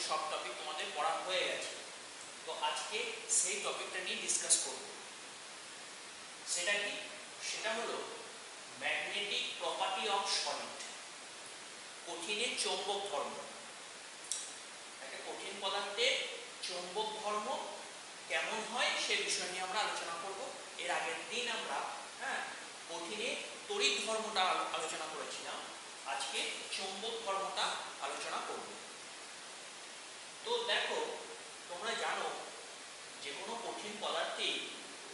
সব টপিক তোমাদের পড়া হয়ে গেছে। তো আজকে সেই টপিকটা নিয়ে ডিসকাস করব। সেটা কি? সেটা হলো ম্যাগনেটিক প্রপার্টি অফ সলিড, কঠিনের চৌম্বক ধর্ম। একটা কঠিন পদার্থের চৌম্বক ধর্ম কেমন হয় সে বিষয় নিয়ে আমরা আলোচনা করব। এর আগের দিন আমরা কঠিনের তড়িৎ ধর্মটা আলোচনা করেছিলাম, আজকে চৌম্বক ধর্মটা আলোচনা করব। তো দেখো, তোমরা জানো যে কোনো কঠিন পদার্থে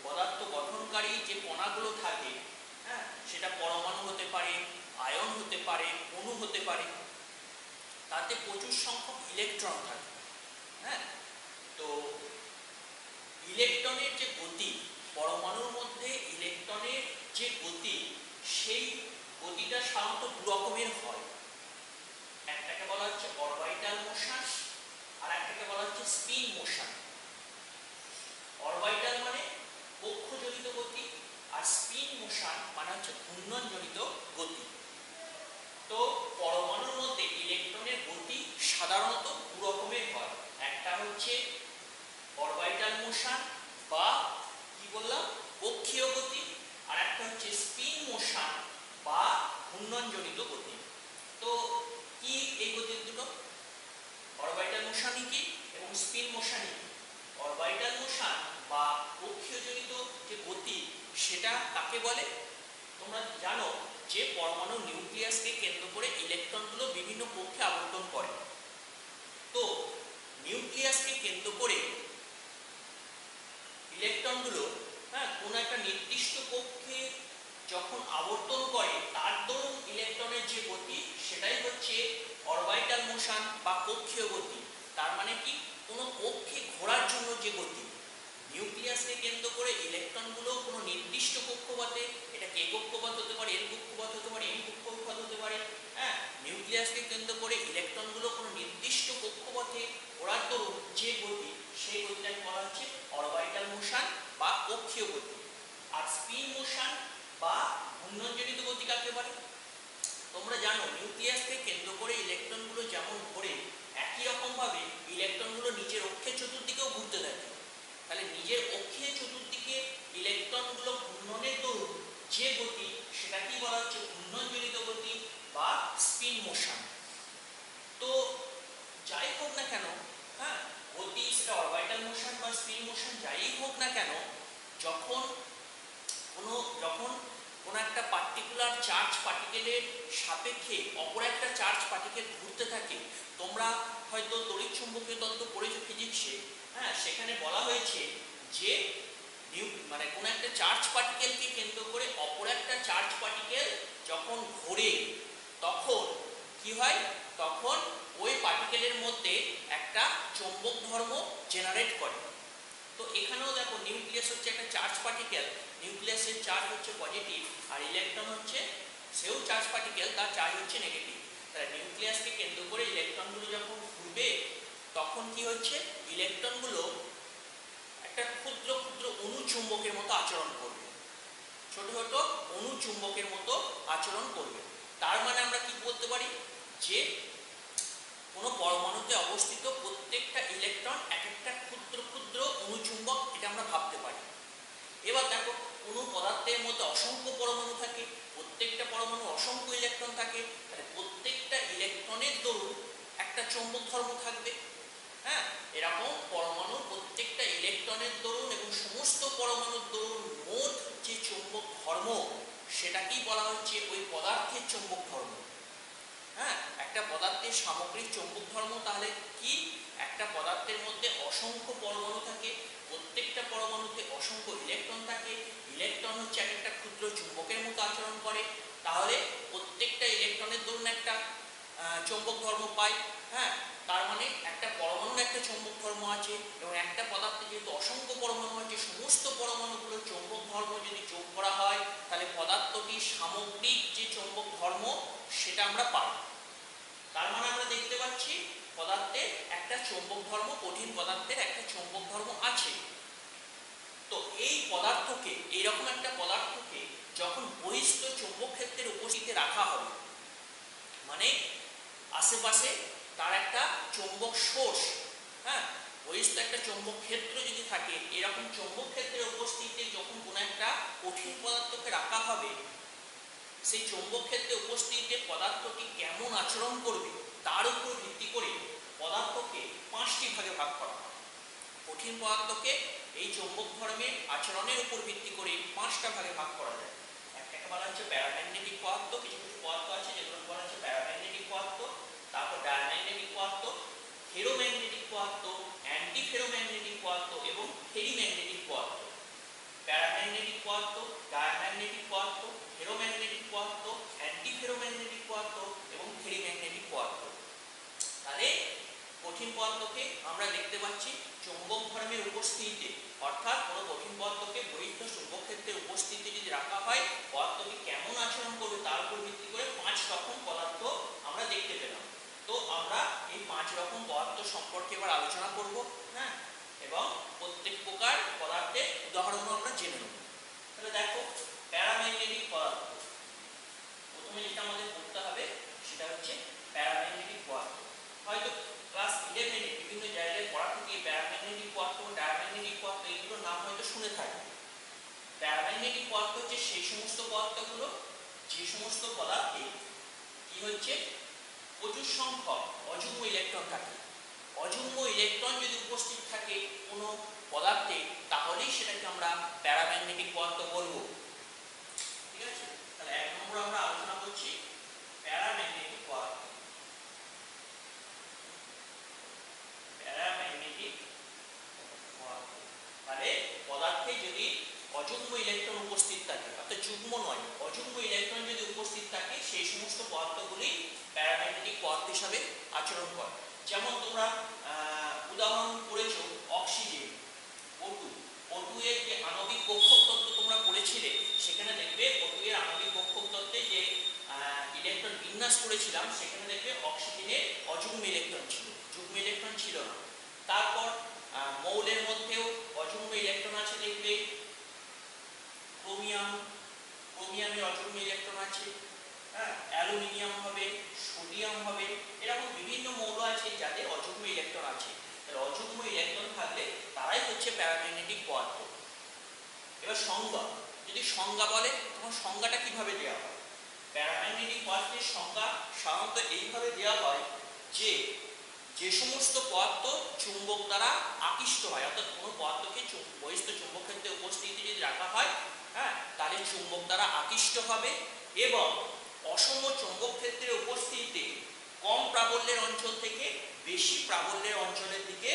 পদার্থ গঠনকারী যে কণাগুলো থাকে, সেটা পরমাণু হতে পারে, আয়ন হতে পারে, অণু হতে পারে, তাতে প্রচুর সংখ্যক ইলেকট্রন থাকে। তো ইলেকট্রনের যে গতি, পরমাণুর মধ্যে ইলেকট্রনের যে গতি, সেই গতিটা সাধারণত দু রকমের হয়। একটাকে বলা হচ্ছে অরবিটাল মোশন, আর একটাকে বলা হচ্ছে স্পিন মোশন। অরবিটাল মানে কক্ষজনিত গতি, আর স্পিন মোশন মানে হচ্ছে ঘূর্ণনজনিত গতি। তো পরমাণুর মধ্যে ইলেকট্রনের গতি সাধারণত দু রকমের হয়। একটা হচ্ছে অরবিটাল মোশন বা কি বললাম, কক্ষীয় গতি, আর একটা হচ্ছে স্পিন মোশন বা ঘূর্ণনজনিত গতি। তো কি এই গতি দুটো? অরবিটাল মোশনই কি এবং স্পিন মোশনই কি? অরবিটাল মোশন বা কক্ষীয়জনিত যে গতি, সেটা কাকে বলে? তোমরা জানো যে পরমাণু নিউক্লিয়াসকে কেন্দ্র করে ইলেকট্রনগুলো বিভিন্ন কক্ষে আবর্তন করে। তো নিউক্লিয়াসকে কেন্দ্র করে ইলেকট্রনগুলো কোন একটা নির্দিষ্ট কক্ষে যখন আবর্তন করে, তার দরুন ইলেকট্রনের যে গতি, সেটাই হচ্ছে অরবিটাল মোশন বা কক্ষীয় গতি। তার মানে কি, কোনো কক্ষে ঘোরার জন্য যে গতি, নিউক্লিয়াসকে কেন্দ্র করে ইলেকট্রনগুলো কোনো নির্দিষ্ট কক্ষপথে, এটা কে কক্ষপথ হতে পারে, এল কক্ষপথ হতে পারে, এম কক্ষপথ হতে পারে, নিউক্লিয়াসকে কেন্দ্র করে ইলেকট্রনগুলো কোনো নির্দিষ্ট কক্ষপথে ঘোরার দরুন যে গতি, সেই গতিটাকে বলা হচ্ছে অরবিটাল মোশন বা কক্ষীয় গতি। আর স্পিন মোশন বা ঘূর্ণনজনিত গতি কাকে বলে? তোমরা জানো নিউক্লিয়াসকে কেন্দ্র করে ইলেকট্রনগুলো যেমন ঘোরে, একই রকম ভাবে ইলেকট্রনগুলো নিজের অক্ষের চতুর্দিকেও ঘুরতে থাকে। তাহলে নিজের অক্ষের চতুর্দিকে ইলেকট্রনগুলো ঘূর্ণনের দরুন যে গতি, সেটাকেই বলা হচ্ছে ঘূর্ণনজনিত গতি বা স্পিন মোশন। তো যাই হোক না কেন, গতি সেটা অরবিটাল মোশন বা স্পিন মোশন যাই হোক না কেন, যখন কোনো একটা পার্টিকুলার চার্জ পার্টিকেলের সাপেক্ষে অপর একটা চার্জ পার্টিকেল ঘুরতে থাকে, তোমরা হয়তো তড়িৎচুম্বকীয় তত্ত্ব পড়েছো ফিজিক্সে। সেখানে বলা হয়েছে যে মানে কোনো একটা চার্জ পার্টিকেলকে কেন্দ্র করে অপর একটা চার্জ পার্টিকেল যখন ঘোরে, তখন কি হয়? তখন ওই পার্টিকেলের মধ্যে একটা চৌম্বক ধর্ম জেনারেট করে। তো এখানেও দেখো, নিউক্লিয়াস হচ্ছে একটা চার্জ পার্টিকেল, নিউক্লিয়াসের চার্জ হচ্ছে পজিটিভ, আর ইলেকট্রন হচ্ছে সেও চার্জ পার্টিকেল, তার চার্জ হচ্ছে নেগেটিভ। তাহলে নিউক্লিয়াসকে কেন্দ্র করে ইলেকট্রনগুলো যখন ঘুরবে, তখন কি হচ্ছে? ইলেকট্রনগুলো একটা ক্ষুদ্র ক্ষুদ্র অণুচুম্বকের মতো আচরণ করবে, ছোট ছোট অণুচুম্বকের মতো আচরণ করবে। তার মানে আমরা কি বলতে পারি? যে কোনো পরমাণুতে অবস্থিত প্রত্যেকটা ইলেকট্রন এক একটা ক্ষুদ্র ক্ষুদ্র অণুচুম্বক, এটা আমরা ভাবতে পারি। এবার দেখো, কোনো পদার্থের মধ্যে অসংখ্য পরমাণু থাকে, প্রত্যেকটা পরমাণু অসংখ্য ইলেকট্রন থাকে, তাহলে প্রত্যেকটা ইলেকট্রনের দরুন একটা চৌম্বক ধর্ম থাকবে। এরকম পরমাণুর প্রত্যেকটা ইলেকট্রনের দরুন এবং সমস্ত পরমাণুর দরুন মোট যে চৌম্বক ধর্ম, সেটাকেই বলা হচ্ছে ওই পদার্থের চৌম্বক ধর্ম। একটা পদার্থের সামগ্রিক চৌম্বক ধর্ম তাহলে কি? একটা পদার্থের মধ্যে অসংখ্য পরমাণু থাকে, প্রত্যেকটা পরমাণুতে অসংখ্য ইলেকট্রন থাকে, ইলেকট্রন হচ্ছে এক একটা ক্ষুদ্র চুম্বকের মতো আচরণ করে, তাহলে প্রত্যেকটা ইলেকট্রনের দরুন একটা চৌম্বক ধর্ম পাই। তার মানে একটা পরমাণুর একটা চৌম্বক ধর্ম আছে, এবং একটা পদার্থে যেহেতু অসংখ্য পরমাণু আছে, সমস্ত পরমাণুগুলোর চৌম্বক ধর্ম যদি যোগ করা হয়, তাহলে পদার্থটির সামগ্রিক যে চৌম্বক ধর্ম, সেটা আমরা পাই। তার মানে আমরা দেখতে পাচ্ছি পদার্থের একটা চৌম্বক ধর্ম, কঠিন পদার্থের একটা চৌম্বক ধর্ম আছে। তো এই পদার্থকে, এইরকম একটা পদার্থকে যখন বহিস্থ চৌম্বক ক্ষেত্রের উপস্থিতিতে রাখা হবে, মানে আশেপাশে তার একটা চৌম্বক সোর্স, হ্যাঁ, বহিস্থ একটা চৌম্বক ক্ষেত্র যদি থাকে, এরকম চৌম্বক ক্ষেত্রের উপস্থিতিতে যখন কোনো একটা কঠিন পদার্থকে রাখা হবে, সেই চৌম্বক ক্ষেত্রে উপস্থিতিতে পদার্থটি কেমন আচরণ করবে তার উপর ভিত্তি করে পদার্থকে 5টি ভাগে ভাগ করা হয়। কঠিন পদার্থকে এই চৌম্বক ধর্মের আচরণের উপর ভিত্তি করে 5টা ভাগে ভাগ করা যায়। একটাকে বলা হচ্ছে প্যারাম্যাগনেটিক পদার্থ, কিছু কিছু পদার্থ আছে যেগুলো বলা হচ্ছে প্যারাম্যাগনেটিক পদার্থ, তারপর ডায়াম্যাগনেটিক পদার্থ, ফেরোম্যাগনেটিক পদার্থ, অ্যান্টি ফেরোম্যাগনেটিক পদার্থ এবং ফেরিম্যাগনেটিক পদার্থ। প্যারাম্যাগনেটিক পদার্থ, ডায়াম্যাগনেটিক পদার্থ, ফেরোম্যাগনেটিক পদার্থ, অ্যান্টি ফেরোম্যাগনেটিক পদার্থ এবং ফেরিম্যাগনেটিক পদার্থ। তাহলে কঠিন পদার্থকে আমরা দেখতে পাচ্ছি চৌম্বক ধর্মের উপস্থিতিতে, অর্থাৎ কোনো কঠিন পদার্থকে বহিস্থ চৌম্বক ক্ষেত্রের উপস্থিতিতে যদি রাখা হয়, পদার্থটি কেমন আচরণ করবে তার উপর ভিত্তি করে 5 রকম পদার্থ আমরা দেখতে পেলাম। তো আমরা এই 5 রকম পদার্থ সম্পর্কে এবার আলোচনা করব, হ্যাঁ, এবং প্রত্যেক প্রকার পদার্থের উদাহরণও আমরা জেনে নেব। তাহলে দেখো, প্যারাম্যাগনেটিক পদার্থ, প্রথমে যেটা আমাদের করতে হবে সেটা হচ্ছে প্যারাম্যাগনেটিক পদার্থ। হয়তো ক্লাস 11-এ বিভিন্ন জায়গায় পড়া থেকে প্যারাম্যাগনেটিক পদার্থ, ডায়াম্যাগনেটিক পদার্থ এগুলোর নাম হয়তো শুনে থাকবে। প্যারাম্যাগনেটিক পদার্থ হচ্ছে সেই সমস্ত পদার্থগুলো যে সমস্ত পদার্থে কি হচ্ছে প্রচুর সংখ্যক অযুগ্ম ইলেকট্রন থাকে। অযুগ্ম ইলেকট্রন যদি উপস্থিত থাকে কোনো পদার্থে, তাহলেই সেটাকে আমরা প্যারাম্যাগনেটিক পদার্থ বলবো। ঠিক আছে, তাহলে 1 নম্বর আমরা আলোচনা করছি প্যারাম্যাগনেটিক পদার্থ। প্যারাম্যাগনেটিক পদার্থ তাহলে পদার্থে যদি অযুগ্ম ইলেকট্রন উপস্থিত থাকে, অর্থাৎ যুগ্ম নয়, অযুগ্ম ইলেকট্রন যদি উপস্থিত থাকে, সেই সমস্ত পদার্থগুলি প্যারাম্যাগনেটিক পদার্থ হিসাবে আচরণ করে। যেমন তোমরা উদাহরণ পড়েছো অক্সিজেন, O2 এর যে আণবিক কক্ষক তত্ত্ব তোমরা পড়েছিলে, সেখানে দেখবে O2 এর আণবিক কক্ষক তত্ত্বে যে ইলেকট্রন বিন্যাস করেছিলাম, সেখানে দেখবে অক্সিজেনের অযুগ্ম ইলেকট্রন ছিল, যুগ্ম ইলেকট্রন ছিল না। তারপর মৌলের মধ্যেও অযুগ্ম ইলেকট্রন আছে, দেখবে ক্রোমিয়ামের অযুগ্ম ইলেকট্রন আছে, হ্যাঁ, অ্যালুমিনিয়াম হবে, সোডিয়াম হবে, এরকম বিভিন্ন মৌল আছে যাদের অযুগ্ম ইলেকট্রন আছে। অযুগ্ম ইলেকট্রন থাকলে তারাই হচ্ছে প্যারাম্যাগনেটিক পদার্থ। এবার সংজ্ঞা, যদি সংজ্ঞা বলে তখন সংজ্ঞাটা কিভাবে দেওয়া হয়? প্যারাম্যাগনেটিক পদার্থের সংজ্ঞা সাধারণত এইভাবে দেওয়া হয় যে যে সমস্ত পদার্থ চুম্বক দ্বারা আকৃষ্ট হয়, অর্থাৎ কোনো পদার্থকে বহিস্থ চুম্বক ক্ষেত্রে উপস্থিতি যদি রাখা হয়, হ্যাঁ, তাহলে চুম্বক দ্বারা আকৃষ্ট হবে এবং অসম চুম্বক ক্ষেত্রের উপস্থিতিতে কম প্রাবল্যের অঞ্চল থেকে বেশি প্রাবল্যের অঞ্চলের দিকে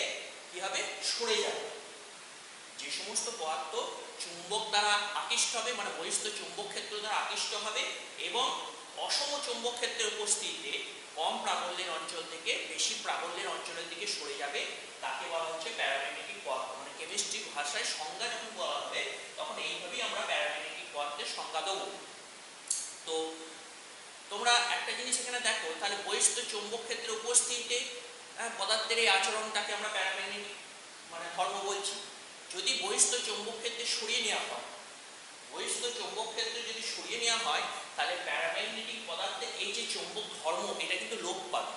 কি হবে সরে যাবে। যে সমস্ত পদার্থ চুম্বক দ্বারা আকৃষ্ট হবে, মানে বহিস্থ চুম্বক ক্ষেত্র দ্বারা আকৃষ্ট হবে এবং অসম চুম্বক ক্ষেত্রের উপস্থিতিতে কম প্রাবল্যের অঞ্চল থেকে বেশি প্রাবল্যের অঞ্চলের দিকে সরে যাবে, তাকে বলা হচ্ছে প্যারাম্যাগনেটিক পদার্থ। মানে কেমিস্ট্রি ভাষায় সংজ্ঞা যখন বলা হবে তখন এইভাবেই আমরা প্যারাম্যাগনেটিক পদার্থের সংজ্ঞা দেবো। তো তোমরা একটা জিনিস এখানে দেখো, তাহলে বহিস্থ চুম্বক ক্ষেত্রের উপস্থিতিতে পদার্থের এই আচরণটাকে আমরা প্যারাম্যাগনেটিক মানে ধর্ম বলছি। যদি বহিস্থ চুম্বক ক্ষেত্রে সরিয়ে নেওয়া হয়, বহিস্থ চুম্বক ক্ষেত্রে যদি সরিয়ে নেওয়া হয়, তাহলে প্যারাম্যাগনেটিক পদার্থের এই যে চুম্বক ধর্ম, এটা কিন্তু লোপ পাবে।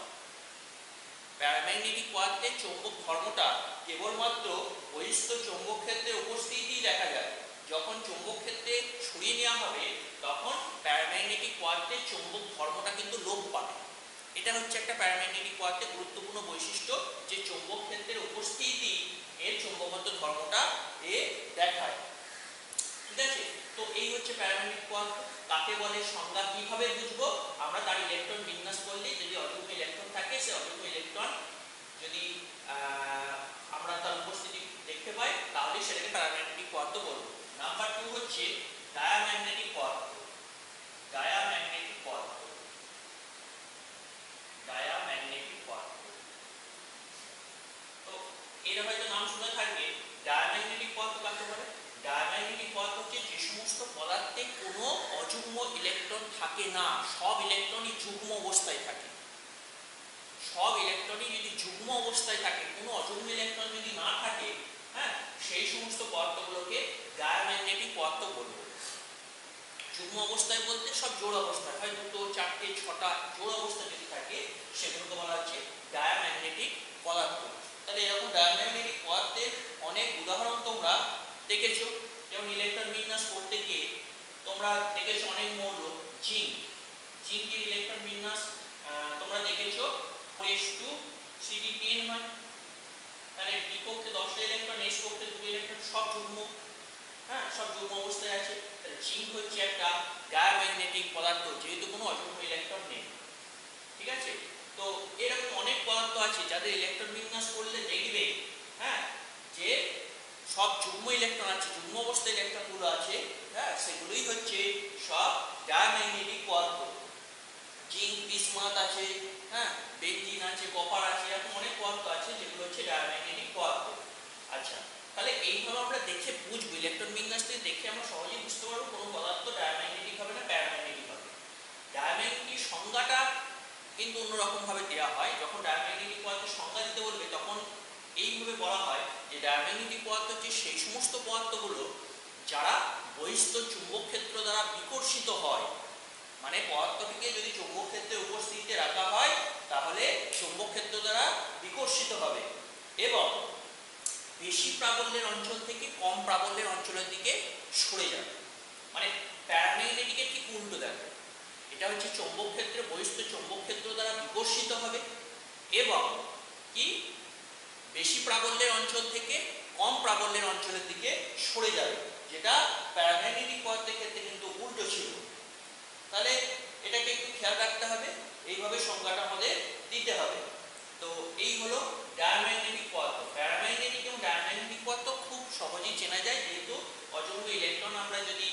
প্যারাম্যাগনেটিক পদার্থের চুম্বক ধর্মটা কেবলমাত্র বহিস্থ চুম্বক ক্ষেত্রে উপস্থিতিই দেখা যায়। যখন চুম্বক ক্ষেত্রে সরিয়ে নেওয়া হবে তখন প্যারাম্যাগনেটিক পদার্থের চুম্বক ধর্মটা কিন্তু লোপ পাবে। এটা হচ্ছে একটা প্যারাম্যাগনেটিক পদার্থের গুরুত্বপূর্ণ বৈশিষ্ট্য, যে চুম্বক ক্ষেত্রের উপস্থিতি এর চুম্বকত্ব ধর্মটা দেখায়। ঠিক আছে, তো এই হচ্ছে প্যারাম্যাগনেটিক পদার্থ। কাকে বলে সংজ্ঞা কিভাবে বুঝবো? আমরা তার ইলেকট্রন বিন্যাস করলে যদি অযুগ্ম ইলেকট্রন থাকে, সেই অযুগ্ম ইলেকট্রন যদি আমরা তার উপস্থিতি দেখতে পাই, তাহলে সেটাকে প্যারাম্যাগনেটিক পদার্থ বলবো। নাম্বার 2 হচ্ছে ডায়াম্যাগনেটিক পদার্থ। ডায়াম্যাগনেটিক পদার্থ, ডায়াম্যাগনেটিক পদার্থ, তো এর হয়তো নাম শুনে থাকবে। ডায়াম্যাগনেটিক পদার্থ কাকে বলে? ডায়াম্যাগনেটিক পদার্থ হচ্ছে যে সমস্ত পদার্থে কোনো অযুগ্ম ইলেকট্রন থাকে না, সব ইলেকট্রনই যুগ্ম অবস্থায় থাকে। সব ইলেকট্রনই যদি যুগ্ম অবস্থায় থাকে, কোনো অযুগ্ম ইলেকট্রন যদি না থাকে, হ্যাঁ, সেই সমস্ত পদার্থগুলোকে ডায়াম্যাগনেটিক পদার্থ বলবো। যুগ্ম অবস্থায় বলতে সব জোড় অবস্থায়, হয় 2, 4, 6টা জোড় অবস্থা যদি থাকে, সেগুলোকে বলা হচ্ছে সব যুগ্ম, হ্যাঁ সব যুগ্ম অবস্থায় আছে। তাহলে জিঙ্ক হচ্ছে একটা ডায়াম্যাগনেটিক পদার্থ যেহেতু কোনো অযুগ্ম ইলেকট্রন নেই, ঠিক আছে। তো এরকম অনেক পদার্থ আছে যাদের ইলেকট্রন বিন্যাস করলে দেখবে, হ্যাঁ, যে সব যুগ্ম ইলেকট্রন আছে, যুগ্ম অবস্থায় ইলেকট্রনগুলো আছে, হ্যাঁ, সেগুলোই হচ্ছে সব ডায়াম্যাগনেটিক পদার্থ। জিঙ্ক, বিসমাথ আছে, হ্যাঁ, বেঞ্জিন আছে, কপার আছে, এরকম অনেক পদার্থ আছে যেগুলো হচ্ছে ডায়াম্যাগনেটিক পদার্থ। আচ্ছা, তাহলে এইভাবে আমরা দেখে বুঝবো, ইলেকট্রন বিন্যাস থেকে দেখে আমরা সহজেই বুঝতে পারবো কোন পদার্থ ডায়াম্যাগনেটিক হবে না প্যারাম্যাগনেটিক হবে। ডায়াম্যাগনেটিক সংজ্ঞাটা কিন্তু অন্যরকম ভাবে দেওয়া হয়। যখন ডায়াম্যাগনেটিক পদার্থের সংজ্ঞা দিতে বলবে তখন এইভাবে বলা হয় যে ডায়াম্যাগনেটিক পদার্থ হচ্ছে সেই সমস্ত পদার্থগুলো যারা বহিস্থ চুম্বক ক্ষেত্র দ্বারা বিকর্ষিত হয়। মানে পদার্থটিকে যদি চৌম্বক ক্ষেত্রের উপস্থিতিতে রাখা হয় তাহলে চৌম্বক ক্ষেত্র দ্বারা বিকর্ষিত হবে এবং বেশি প্রাবল্যের অঞ্চল থেকে কম প্রাবল্যের অঞ্চলের দিকে সরে যাবে। মানে প্যারাম্যাগনেটিকের ঠিক উল্টো দেখো, এটা হচ্ছে চৌম্বক ক্ষেত্রে বহিস্থ চৌম্বক ক্ষেত্র দ্বারা বিকর্ষিত হবে এবং কি বেশি প্রাবল্যের অঞ্চল থেকে কম প্রাবল্যের অঞ্চলের দিকে সরে যাবে, যেটা প্যারাম্যাগনেটিক পদার্থের ক্ষেত্রে কিন্তু উল্টো ছিল। তাহলে এটাকে একটু খেয়াল রাখতে হবে, এইভাবে সংজ্ঞাটা আমাদের দিতে হবে। তো এই হলো ডায়াম্যাগনেটিক পদার্থ। প্যারাম্যাগনেটিক এবং ডায়াম্যাগনেটিক পদার্থ খুব সহজেই চেনা যায়, যেহেতু অযুগ্ম ইলেকট্রন আমরা যদি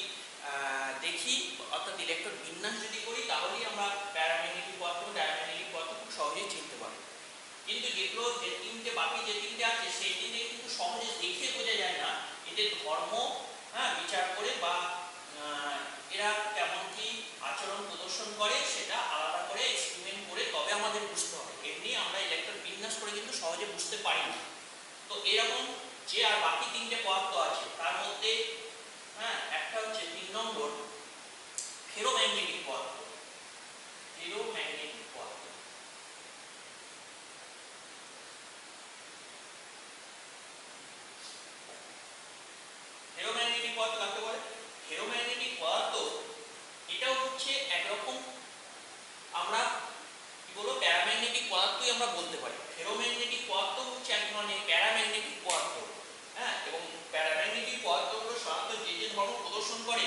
দেখি অর্থাৎ ইলেকট্রন বিন্যাস যদি করি তাহলেই আমরা প্যারাম্যাগনেটিক পদার্থ এবং ডায়াম্যাগনেটিক পদার্থ খুব সহজেই চিনতে পারি। কিন্তু যেগুলো যে তিনটে বাকি যে তিনটে আছে সেই তিনটে কিন্তু সহজে দেখে বোঝা যায় না, এদের ধর্ম, হ্যাঁ, বিচার করে বা এরা কেমন কি আচরণ প্রদর্শন করে সেটা আলাদা করে এক্সপেরিমেন্ট করে তবে আমাদের বুঝতে হবে। এমনি আমরা ইলেকট্রন বিন্যাস করে কিন্তু সহজে বুঝতে পারি না। তো এরকম যে আর বাকি তিনটে পদার্থ আছে তার মধ্যে, হ্যাঁ, একটা হচ্ছে 3 নম্বর ফেরোম্যাগনেটিক পদার্থ। ফেরোম্যাগনেটিক পদার্থ, ফেরোম্যাগনেটিক পদার্থ কাকে বলে? ফেরোম্যাগনেটিক পদার্থ এটাও হচ্ছে একরকম, আমরা কি বলবো, প্যারাম্যাগনেটিক পদার্থই আমরা বলতে পারি। ফেরোম্যাগনেটিক পদার্থ হচ্ছে এক ধরনের প্যারাম্যাগনেটিক পদার্থ, হ্যাঁ, এবং প্যারাম্যাগনেটিক পদার্থগুলো সাধারণত যে যে ধর্ম প্রদর্শন করে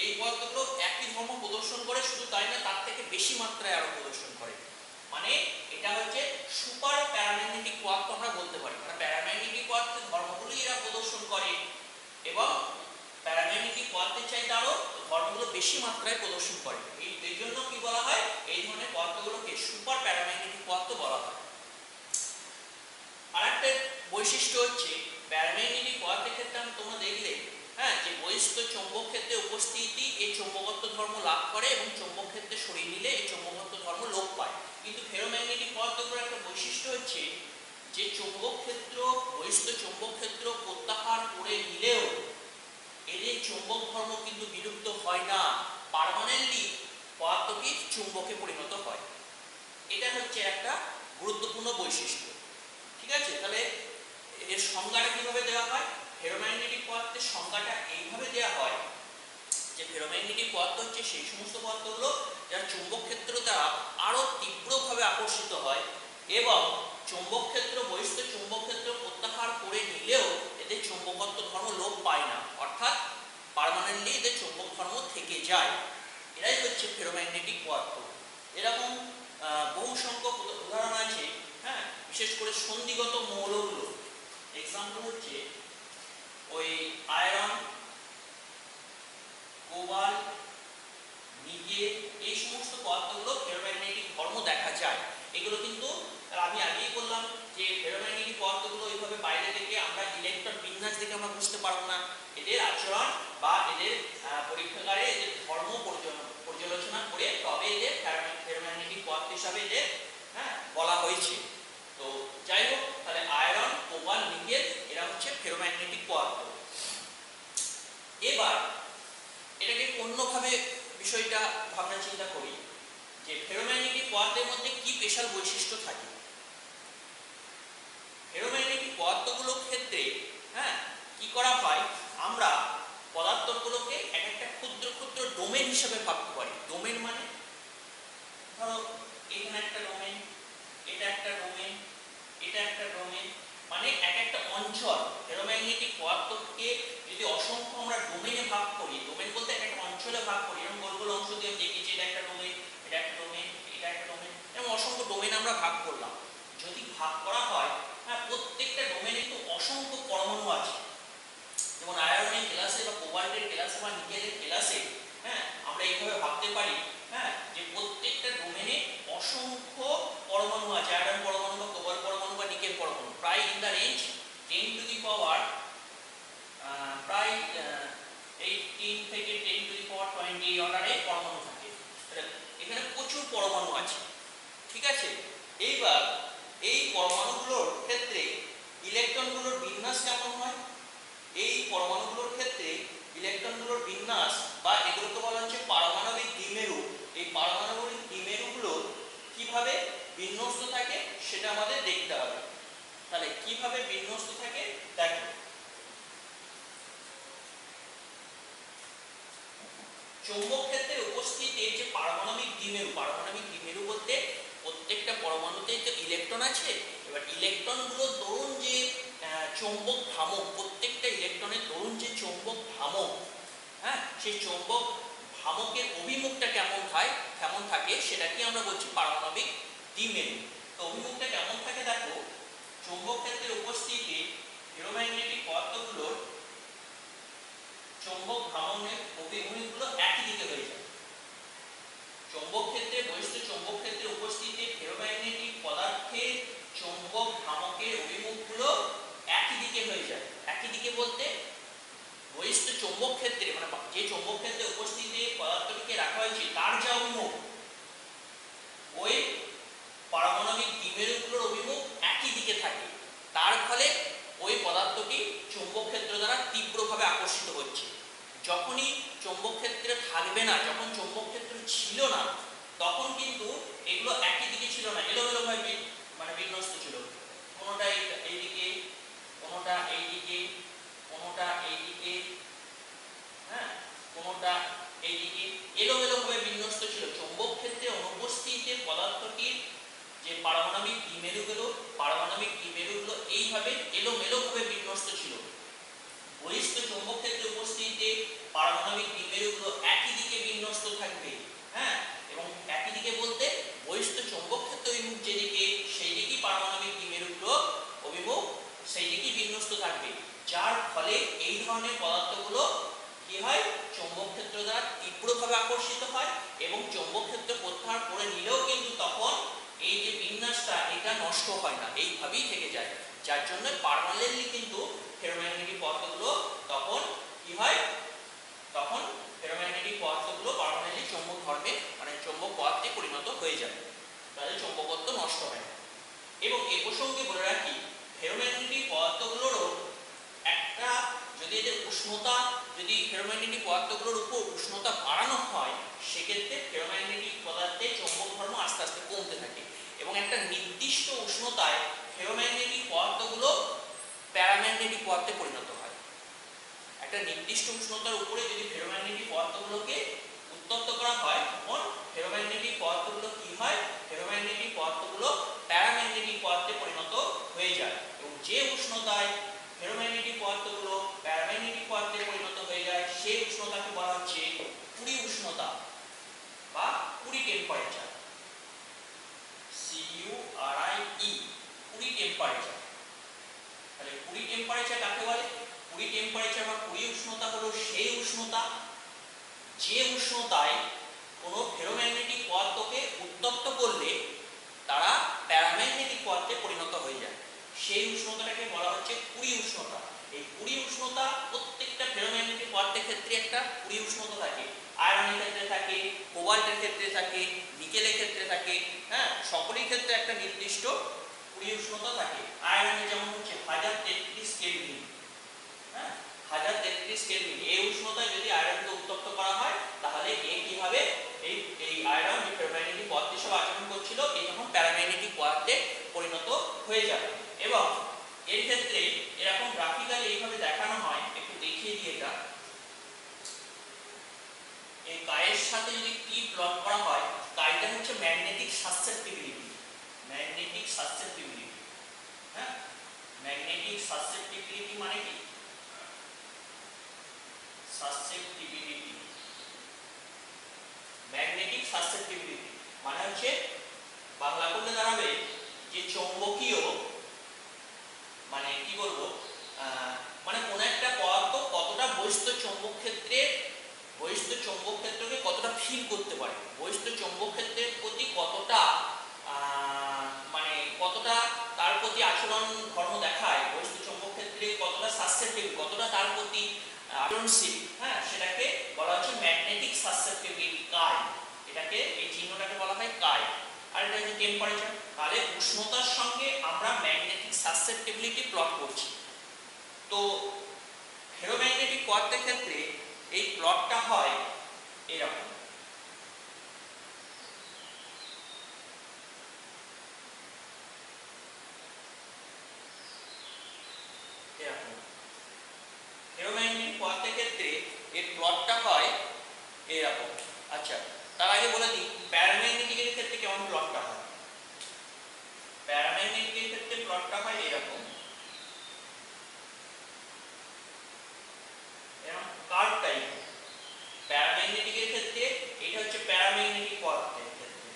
এই পদার্থগুলো একই ধর্ম প্রদর্শন করে, শুধু তাই না তার থেকে বেশি মাত্রায় আরো প্রদর্শন করে। মানে এটা হচ্ছে সুপার প্যারাম্যাগনেটিক পদার্থ আমরা বলতে পারি। মানে প্যারাম্যাগনেটিক পদার্থের ধর্মগুলোই এরা প্রদর্শন করে এবং প্যারাম্যাগনেটিক পদার্থের চাইতে আরো ধর্মগুলো বেশি মাত্রায় প্রদর্শন করে। এই জন্য কি বলা হয়, এই ধরনের পদার্থগুলোকে সুপার প্যারাম্যাগনেটিক পদার্থ বলা হয়। আরেকটা বৈশিষ্ট্য হচ্ছে প্যারাম্যাগনেটিক পদার্থের ক্ষেত্রে তোমরা দেখলে, হ্যাঁ, যে বহিস্থ চৌম্বক ক্ষেত্রে উপস্থিতি এই চৌম্বকত্ব ধর্ম লাভ করে এবং চৌম্বক ক্ষেত্রে সরিয়ে নিলে এই চৌম্বকত্ব ধর্ম লোপ পায়। কিন্তু ফেরোম্যাগনেটিক পদার্থগুলোর একটা বৈশিষ্ট্য হচ্ছে যে চৌম্বক ক্ষেত্র, বহিস্থ চৌম্বক ক্ষেত্র প্রত্যাহার করে নিলেও এদের চৌম্বক ধর্ম কিন্তু বিলুপ্ত হয় না, পার্মানেন্টলি পদার্থটি চুম্বকে পরিণত হয়। এটা হচ্ছে একটা গুরুত্বপূর্ণ বৈশিষ্ট্য, ঠিক আছে। তাহলে এর সংজ্ঞাটা কিভাবে দেওয়া হয়? ফেরোম্যাগনেটিক পদার্থের সংজ্ঞাটা এইভাবে দেওয়া হয় যে ফেরোম্যাগনেটিক পদার্থ হচ্ছে সেই সমস্ত পদার্থগুলো যারা চুম্বক ক্ষেত্র দ্বারা আরো তীব্রভাবে আকর্ষিত হয় এবং চৌম্বক ক্ষেত্র, বহিস্থ চৌম্বক ক্ষেত্র প্রত্যাহার করে নিলেও এদের চৌম্বকত্ব ধর্ম লোপ পায় না, অর্থাৎ পার্মানেন্টলি এদের চৌম্বক ধর্ম থেকে যায়। এরাই হচ্ছে ফেরোম্যাগনেটিক পদার্থ। এরকম বহু সংখ্যক উদাহরণ আছে, হ্যাঁ, বিশেষ করে সন্ধিগত মৌলগুলো। এক্সাম্পল হচ্ছে ওই আয়রন, কোবাল্ট, নিকেল, এই সমস্ত পদার্থগুলো ফেরোম্যাগনেটিক ধর্ম দেখা যায়। এগুলো কিন্তু আমি আগেই বললাম যে ফেরোম্যাগনেটিক পদার্থগুলো এইভাবে বাইরে থেকে আমরা ইলেকট্রন বিন্যাস দেখে আমরা বুঝতে পারবো না, এদের আচরণ বা এদের পরীক্ষাগারে এদের ধর্ম পর্যালোচনা করে তবে এদের ফেরোম্যাগনেটিক পদার্থ হিসাবে এদের, হ্যাঁ, বলা হয়েছে। তো যাই হোক, তাহলে আয়রন, কোবাল্ট, নিকেল এরা হচ্ছে ফেরোম্যাগনেটিক পদার্থ। এবার এটাকে অন্যভাবে বিষয়টা ভাবনা চিন্তা করি যে ফেরোম্যাগনেটিক পদার্থের মধ্যে কি স্পেশাল বৈশিষ্ট্য থাকে। ফেরোম্যাগনেটিক পদার্থগুলোর ক্ষেত্রে, হ্যাঁ, কি করা হয়, আমরা পদার্থগুলোকে এক একটা ক্ষুদ্র ক্ষুদ্র ডোমেন হিসেবে ভাবতে পারি। ডোমেন মানে ধরো এখানে একটা ডোমেন, এটা একটা ডোমেন, এটা একটা ডোমেন, মানে এক একটা অঞ্চল। ফেরোম্যাগনেটিক পদার্থকে ভাগ করা হয়, হ্যাঁ, প্রত্যেকটা ডোমেনে কিন্তু অসংখ্য পরমাণু আছে। যেমন আয়রনের ক্লাসে বা কোবাল্টের ক্লাসে বা নিকেলের ক্লাসে, হ্যাঁ, আমরা এইভাবে ভাবতে পারি, হ্যাঁ, যে প্রত্যেকটা ডোমেনে অসংখ্য পরমাণু আছে, আয়রন পরমাণু বা কোবাল্ট পরমাণু বা নিকেল পরমাণু, প্রায় in the range 10 to the power প্রায় 18 থেকে 10 টু দি পাওয়ার 20 এই অর্ডারে পরমাণু থাকে। এখানে প্রচুর পরমাণু আছে, ঠিক আছে। এইবার এই পরমাণুগুলোর ক্ষেত্রে ইলেকট্রনগুলোর বিন্যাস কেমন হয়? এই পরমাণুগুলোর ক্ষেত্রে ইলেকট্রনগুলোর বিন্যাস বা এগুলোকে বলা হচ্ছে পারমাণবিক দ্বিমেরু। এই পারমাণবিক দ্বিমেরুগুলো কিভাবে বিন্যস্ত থাকে সেটা আমাদের দেখতে হবে। তাহলে কিভাবে বিন্যস্ত থাকে দেখো। চৌম্বক ক্ষেত্রে উপস্থিত এই যে পারমাণবিক দ্বিমেরু বলতে প্রত্যেকটা পরমাণুতে তো ইলেকট্রন আছে। এবার ইলেকট্রনগুলো ধরুন যে চৌম্বক ভ্রামক, প্রত্যেকটা ইলেকট্রনের ধরুন যে চৌম্বক ভ্রামক, হ্যাঁ, সেই চৌম্বক ভ্রামকের অভিমুখটা কেমন থাকে সেটাকে আমরা বলছি পারমাণবিক দ্বিমেরু। তো অভিমুখটা কেমন থাকে দেখো, চৌম্বক ক্ষেত্রে উপস্থিতি ফেরোম্যাগনেটিক পদার্থগুলোর চৌম্বক ভ্রামণের অভিমুখগুলো একই দিকে হয়ে যায়। চৌম্বক ক্ষেত্রে বহিস্থ চৌম্বক ক্ষেত্রে উপস্থিতি ফেরোম্যাগনেটিক পদার্থের চৌম্বক ভ্রামকের অভিমুখগুলো একই দিকে হয়ে যায়। একই দিকে বলতে বহিস্থ চৌম্বক ক্ষেত্রে মানে যে চৌম্বক ক্ষেত্রে উপস্থিতি পদার্থটিকে রাখা হয়েছে তার যা অভিমুখ, ওই পারমাণবিক দ্বিমেরুগুলোর অভিমুখ একই দিকে থাকে। তার ফলে ওই পদার্থটি চৌম্বক ক্ষেত্র দ্বারা তীব্রভাবে আকর্ষিত হচ্ছে। যখনই চৌম্বক ক্ষেত্রে থাকবে না, যখন চৌম্বক ক্ষেত্র ছিল না, তখন কিন্তু এগুলো একই দিকে ছিল না, এলোমেলোভাবে মানে বিন্যস্ত ছিল। কোনোটা এইদিকে, কোনোটা এইদিকে, কোনোটা এইদিকে, হ্যাঁ, কোনোটা এইদিকে, এলোমেলোভাবে বিন্যস্ত ছিল। চৌম্বক ক্ষেত্রে অনুপস্থিতিতে পদার্থটির যে পারমাণবিক দ্বিমেরুগুলো এইভাবে এলোমেলোভাবে বিন্যস্ত ছিল। বহিস্থ চৌম্বক ক্ষেত্রে উপস্থিতিতে পারমাণবিক দ্বিমেরুগুলো একই দিকে বিন্যস্ত থাকবে, হ্যাঁ, এবং একই দিকে বলতে বহিস্থ চৌম্বক ক্ষেত্র অভিমুখ যেদিকে সেই দিকেই পারমাণবিক দ্বিমেরুগুলো অভিমুখ সেই দিকেই বিন্যস্ত থাকবে। যার ফলে এই ধরনের পদার্থগুলো কি হয়, চৌম্বক ক্ষেত্র দ্বারা তীব্রভাবে আকর্ষিত হয় এবং চৌম্বক ক্ষেত্র প্রত্যাহার করে নিলেও কিন্তু তখন এই যে বিন্যাসটা এটা নষ্ট হয় না, এইভাবেই থেকে যায়। যার জন্য পার্মানেন্টলি কিন্তু ফেরোম্যাগনেটিক পদার্থগুলো তখন কি হয়, তখন ফেরোম্যাগনেটিক পদার্থগুলো পার্মানেন্টলি চৌম্বক ধর্মে মানে চৌম্বক পদার্থে পরিণত হয়ে যায়, তাহলে চৌম্বকত্ব নষ্ট হয় না। এবং এ প্রসঙ্গে বলে রাখি, ফেরোম্যাগনেটিক পদার্থগুলোরও একটা যদি এদের উষ্ণতা, যদি ফেরোম্যাগনেটিক পদার্থগুলোর উপর উষ্ণতা বাড়ানো হয়, সেক্ষেত্রে ফেরোম্যাগনেটিক পদার্থে চৌম্বক ধর্ম আস্তে আস্তে কমতে থাকে এবং একটা নির্দিষ্ট উষ্ণতায় ফেরোম্যাগনেটিক পদার্থগুলো প্যারাম্যাগনেটিক পদার্থে পরিণত হয়। একটা নির্দিষ্ট উষ্ণতার উপরে যদি ফেরোম্যাগনেটিক পদার্থগুলোকে উত্তপ্ত করা হয়, তখন ফেরোম্যাগনেটিক পদার্থগুলো কি হয়, ফেরোম্যাগনেটিক পদার্থগুলো প্যারাম্যাগনেটিক পদার্থে পরিণত হয়ে যায়। এবং যে উষ্ণতায় ফেরোম্যাগনেটিক পদার্থগুলো প্যারাম্যাগনেটিক পদার্থে পরিণত হয়ে যায়, সেই উষ্ণতাকে বলা হচ্ছে কুড়ি উষ্ণতা বা কুড়ি টেম্পারেচার, CURIE, কুড়ি টেম্পারেচার। তাহলে কুড়ি টেম্পারেচার কাকে বলে? কুড়ি টেম্পারেচার বা কুড়ি উষ্ণতা হলো সেই উষ্ণতা যে উষ্ণতায় কোনো ফেরোম্যাগনেটিক পদার্থকে উত্তপ্ত করলে তারা প্যারাম্যাগনেটিক পদার্থে পরিণত হয়ে যায়, সেই উষ্ণতাটাকে বলা হচ্ছে কুড়ি উষ্ণতা। এই কুড়ি উষ্ণতা প্রত্যেকটা ফেরোম্যাগনেটিক পদার্থের ক্ষেত্রে একটা কুড়ি উষ্ণতা থাকে। আয়রনের ক্ষেত্রে থাকে, কোবাল্টের ক্ষেত্রে থাকে, নিকেলের ক্ষেত্রে থাকে, হ্যাঁ, সকলের ক্ষেত্রে একটা নির্দিষ্ট কুড়ি উষ্ণতা থাকে। আয়রনে যেমন হচ্ছে 1033 কেলভিন, হ্যাঁ, 1033 কেলভিন। এই উষ্ণতায় যদি আয়রনকে উত্তপ্ত করা হয়, তাহলে এ কি হবে, এই আয়রন যে ফেরোম্যাগনেটিক পদার্থ হিসেবে আচরণ করছিল, এই তখন প্যারাম্যাগনেটিক পদার্থে পরিণত হয়ে যাবে। এবং এর ক্ষেত্রে এরকম গ্রাফিক্যালি এইভাবে দেখানো হয়, একটু দেখিয়ে দিই। এটা এই কায়ের সাথে যদি কি প্লট করা হয়, কাইটা হচ্ছে ম্যাগনেটিক সাসসেপ্টিবিলিটি, ম্যাগনেটিক সাসসেপ্টিবিলিটি, হ্যাঁ, ম্যাগনেটিক সাসসেপ্টিবিলিটি মানে কি, সাসসেপ্টিবিলিটি, ম্যাগনেটিক সাসসেপ্টিবিলিটি মানে হচ্ছে বাংলা করলে দাঁড়াবে যে চৌম্বকীয় মানে কি বলবো মানে কোন একটা পদার্থ কতটা বহিস্থ চৌম্বক ক্ষেত্রকে কতটা ফিল করতে পারে, বহিস্থ চৌম্বক ক্ষেত্রের প্রতি কতটা মানে কতটা তার প্রতি আচরণ ধর্ম দেখায়, বহিস্থ চৌম্বক ক্ষেত্রে কতটা সাসসেপ্টিবল, কতটা তার প্রতি আচরণশীল, হ্যাঁ, সেটাকে বলা হচ্ছে ম্যাগনেটিক সাসসেপ্টিবিলিটি কাই। এটাকে এই চিহ্নটাকে বলা হয় কাই। আর এটা হচ্ছে টেম্পারেচার। তাহলে উষ্ণতার সঙ্গে আমরা ম্যাগনেটিক সাসসেপ্টিবিলিটি প্লট করছি। তো ফেরোম্যাগনেটিক পদার্থের ক্ষেত্রে এই প্লটটা হয় এরকম। ফেরোম্যাগনেটিক পদার্থের ক্ষেত্রে এর প্লটটা হয় এরকম। আচ্ছা, তার আগে বলে দিই প্যারাম্যাগনেটিকের ক্ষেত্রে কেমন প্লটটা হয়। প্যারাম্যাগনেটিকের ক্ষেত্রে প্লটটা হয় এরকম, এরকম কার্ভ টাইপ। প্যারাম্যাগনেটিকের ক্ষেত্রে এটা হচ্ছে প্যারাম্যাগনেটিক পদার্থের ক্ষেত্রে,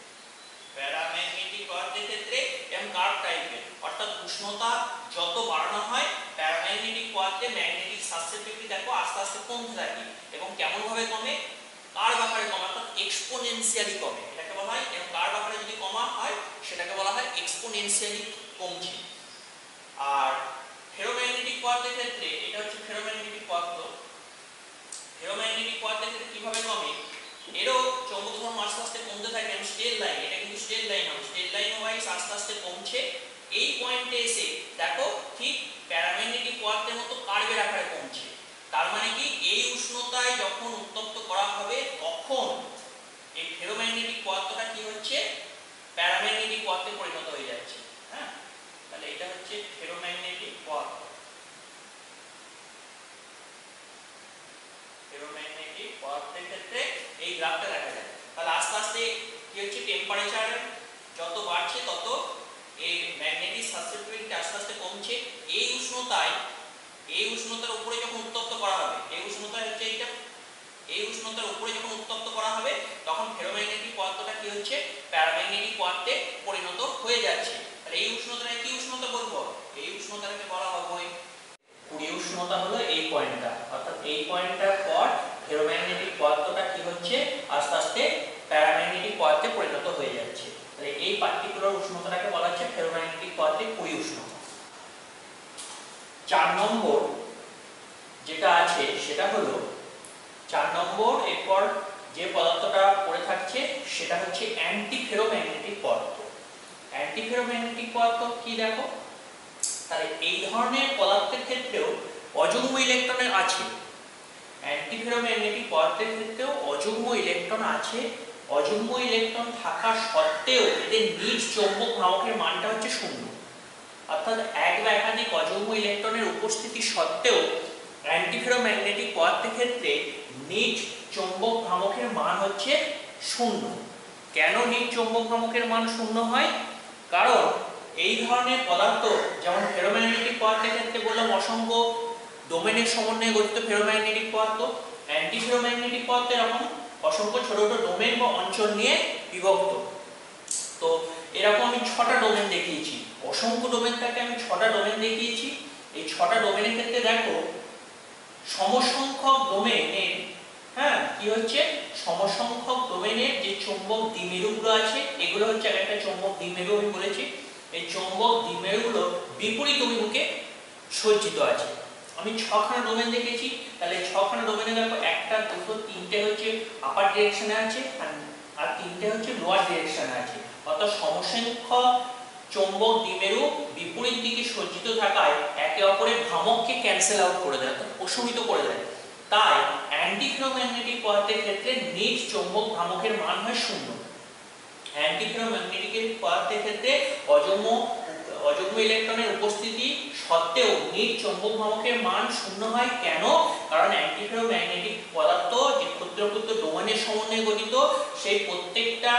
প্যারাম্যাগনেটিক পদার্থের ক্ষেত্রে এরকম কার্ভ টাইপের, অর্থাৎ উষ্ণতা যত বাড়ানো হয় প্যারাম্যাগনেটিক পদার্থে ম্যাগনেটিক সাসসেপ্টিবিলিটি দেখো আস্তে আস্তে কমতে থাকে। এবং কেমন ভাবে কমে, কার্ভ আকারে কমে, অর্থাৎ এক্সপোনেনশিয়ালি কমে। এটাকে বলা হয়, এরকম কার্ভ আকারে যদি কমা হয় সেটাকে বলা হয় এক্সপোনেনশিয়ালি কমছে। আর ফেরোম্যাগনেটিক পদার্থের ক্ষেত্রে এটা হচ্ছে ফেরোম্যাগনেটিক পদার্থ। ফেরোম্যাগনেটিক পদার্থের ক্ষেত্রে কিভাবে কমে, এরও চৌম্বক ধর্ম আস্তে আস্তে কমতে থাকে। আমি স্ট্রেট লাইন, এটা কিন্তু স্ট্রেট লাইন হবে, স্ট্রেট লাইন ওয়াইজ আস্তে আস্তে কমছে। এই পয়েন্টে এসে দেখো ঠিক প্যারাম্যাগনেটিক পদার্থের মতো কার্ভের আকারে কমছে। তার মানে কি, এই উষ্ণতায় যখন উত্তপ্ত করা হবে তখন এই ফেরোম্যাগনেটিক পদার্থটা কি হচ্ছে, প্যারাম্যাগনেটিক পদার্থে পরিণত হয়ে যাচ্ছে। হ্যাঁ, তাহলে এটা হচ্ছে ফেরোম্যাগনেটিক পদার্থ। ফেরোম্যাগনেটিক পদার্থের ক্ষেত্রে এই গ্রাফটা দেখা যায়। তাহলে আস্তে আস্তে কি হচ্ছে, টেম্পারেচার যত বাড়ছে তত এই ম্যাগনেটিক সাসসেপ্টিবিলিটি আস্তে আস্তে কমছে। এই উষ্ণতায়, এই উষ্ণতার উপরে যখন উত্তপ্ত করা হবে, এই উষ্ণতা হচ্ছে এইটা, এই উষ্ণতার উপরে যখন উত্তপ্ত করা হবে তখন ফেরোম্যাগনেটিক পদার্থটা কি হচ্ছে, প্যারাম্যাগনেটিক পদার্থে পরিণত হয়ে যাচ্ছে। তাহলে এই উষ্ণতাটাকে কি উষ্ণতা বলবো, এই উষ্ণতাটাকে বলা হবে কুড়ি উষ্ণতা। হলো এই পয়েন্টটা, অর্থাৎ এই পয়েন্টটার পর ফেরোম্যাগনেটিক পদার্থটা কি হচ্ছে, আস্তে আস্তে প্যারাম্যাগনেটিক পদার্থে পরিণত হয়ে যাচ্ছে। তাহলে এই পার্টিকুলার উষ্ণতাটাকে বলা হচ্ছে ফেরোম্যাগনেটিক পদার্থে কুড়ি উষ্ণতা। 4 নম্বর যেটা আছে সেটা হলো 4 নম্বর, এরপর যে পদার্থটা পড়ে থাকছে সেটা হচ্ছে অ্যান্টিফেরোম্যাগনেটিক পদার্থ। অ্যান্টিফেরোম্যাগনেটিক পদার্থ কি দেখো, তাহলে এই ধরনের পদার্থের ক্ষেত্রেও অযুগ্ম ইলেকট্রনের আছে। অ্যান্টিফেরোম্যাগনেটিক পদার্থের ক্ষেত্রেও অযুগ্ম ইলেকট্রন আছে। অযুগ্ম ইলেকট্রন থাকা সত্ত্বেও এদের নিজ চৌম্বক ভ্রামকের মানটা হচ্ছে 0। অর্থাৎ এক বা একাধিক অযুগ্ম ইলেকট্রনের উপস্থিতি সত্ত্বেও অ্যান্টিফেরোম্যাগনেটিক পদার্থের ক্ষেত্রে নিজ চৌম্বক ভ্রামকের মান হচ্ছে 0। কেন নিজ চৌম্বক ভ্রামকের মান 0 হয়? কারণ এই ধরনের পদার্থ, যেমন ফেরোম্যাগনেটিক পদার্থের ক্ষেত্রে বললাম অসংখ্য ডোমেনের সমন্বয়ে গঠিত ফেরোম্যাগনেটিক পদার্থ, অ্যান্টিফেরোম্যাগনেটিক পদার্থ এরকম অসংখ্য ছোট ছোট ডোমেন বা অঞ্চল নিয়ে বিভক্ত। তো এরকম আমি 6টা ডোমেন দেখিয়েছি, অসংখ্য ডোমেন থাকে, আমি 6টা ডোমেন দেখিয়েছি। এই 6টা ডোমেনের ক্ষেত্রে দেখো সমসংখ্যক ডোমেনের, হ্যাঁ, কি হচ্ছে, সমসংখ্যক ডোমেনের যে চৌম্বক দ্বিমেরুগুলো আছে এগুলো হচ্ছে একটা চৌম্বক দ্বিমেরু আমি বলেছি। এই চৌম্বক দ্বিমেরুগুলো বিপরীত অভিমুখে সজ্জিত আছে। আমি 6খানা ডোমেন দেখেছি, তাহলে 6খানা ডোমেনে দেখো 1টা 2টো 3টে হচ্ছে আপার ডিরেকশনে আছে আর 3টে হচ্ছে লোয়ার ডিরেকশনে আছে। অর্থাৎ সমসংখ্যক চৌম্বক দ্বিমেরু বিপরীত দিকে সজ্জিত থাকায় একে অপরের ভ্রামককে ক্যান্সেল আউট করে দেয়, অর্থাৎ প্রশমিত করে দেয়। তাই অ্যান্টিফেরোম্যাগনেটিক পদার্থের ক্ষেত্রে নিজ চৌম্বক ভ্রামকের মান হয় 0। অ্যান্টিফেরোম্যাগনেটিক পদার্থের ক্ষেত্রে অযুগ্ম ইলেকট্রনের উপস্থিতি সত্ত্বেও নিজ চৌম্বক ভ্রামকের মান 0 হয়। কেন? কারণ অ্যান্টিফেরোম্যাগনেটিক পদার্থ যে ক্ষুদ্র ক্ষুদ্র ডোমেনের সমন্বয়ে গঠিত, সেই প্রত্যেকটা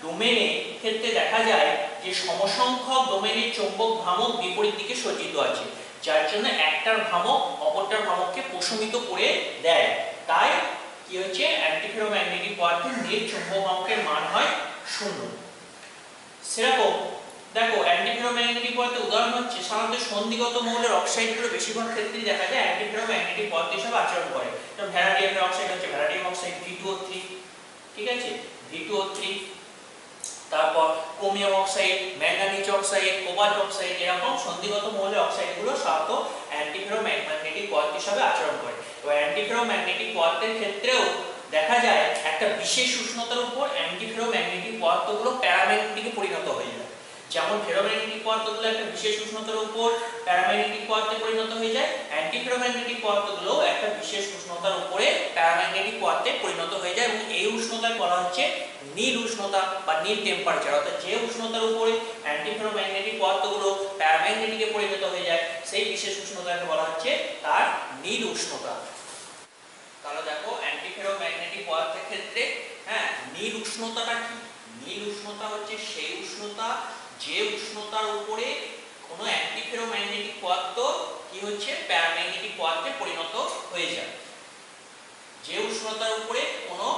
ডোমেনের ক্ষেত্রে দেখা যায় যে সমসংখ্যক ডোমেনের চৌম্বক ভ্রামক বিপরীত দিকে সজ্জিত আছে, যার জন্য একটার ভ্রামক অপরটার ভ্রামককে প্রশমিত করে দেয়। তাই কি হচ্ছে, অ্যান্টিফেরোম্যাগনেটিক পদার্থের নিজ চৌম্বক ভ্রামকের মান হয় 0। সেরকম দেখো অ্যান্টিফেরোম্যাগনেটিক পদার্থের উদাহরণ হচ্ছে সাধারণত সন্ধিগত মৌলের অক্সাইডগুলো বেশিরভাগ ক্ষেত্রেই দেখা যায় অ্যান্টিফেরোম্যাগনেটিক পদার্থ হিসেবে আচরণ করে। যেমন ভ্যানাডিয়ামের অক্সাইড হচ্ছে ভ্যানাডিয়াম অক্সাইড V2O3, ঠিক আছে, V2O3। তারপর chromium oxide, manganese oxide, cobalt oxide, এরকম সন্ধিগত মৌলের অক্সাইডগুলো সাধারণত অ্যান্টিফেরোম্যাগনেটিক পদার্থ হিসেবে আচরণ করে। তো অ্যান্টিফেরোম্যাগনেটিক পদার্থের ক্ষেত্রেও দেখা যায় একটা বিশেষ উষ্ণতার উপর অ্যান্টিফেরোম্যাগনেটিক পদার্থগুলো প্যারাম্যাগনেটিকে পরিণত হয়ে যায়। যেমন ফেরোম্যাগনেটিক পদার্থগুলো একটা বিশেষ উষ্ণতার উপর প্যারাম্যাগনেটিক পদার্থে পরিণত হয়ে যায়, অ্যান্টিফেরোম্যাগনেটিক পদার্থগুলো একটা বিশেষ উষ্ণতার উপরে প্যারাম্যাগনেটিক পদার্থে পরিণত হয়ে যায় এবং এই উষ্ণতাকে বলা হচ্ছে নীল উষ্ণতা বা নীল টেম্পারেচার। অর্থাৎ যে উষ্ণতার উপরে অ্যান্টিফেরোম্যাগনেটিক পদার্থগুলো প্যারাম্যাগনেটিকে পরিণত হয়ে যায় সেই বিশেষ উষ্ণতাকে বলা হচ্ছে তার নীল উষ্ণতা। তাহলে দেখো অ্যান্টিফেরোম্যাগনেটিক পদার্থের ক্ষেত্রে নীল উষ্ণতাটা কি? নীল উষ্ণতা হচ্ছে সেই উষ্ণতা যে উষ্ণতার উপরে কোনো অ্যান্টিফেরোম্যাগনেটিক পদার্থ কি হচ্ছে প্যারাম্যাগনেটিক পদার্থে পরিণত হয়ে যায়। যে উষ্ণতার উপরে কোনো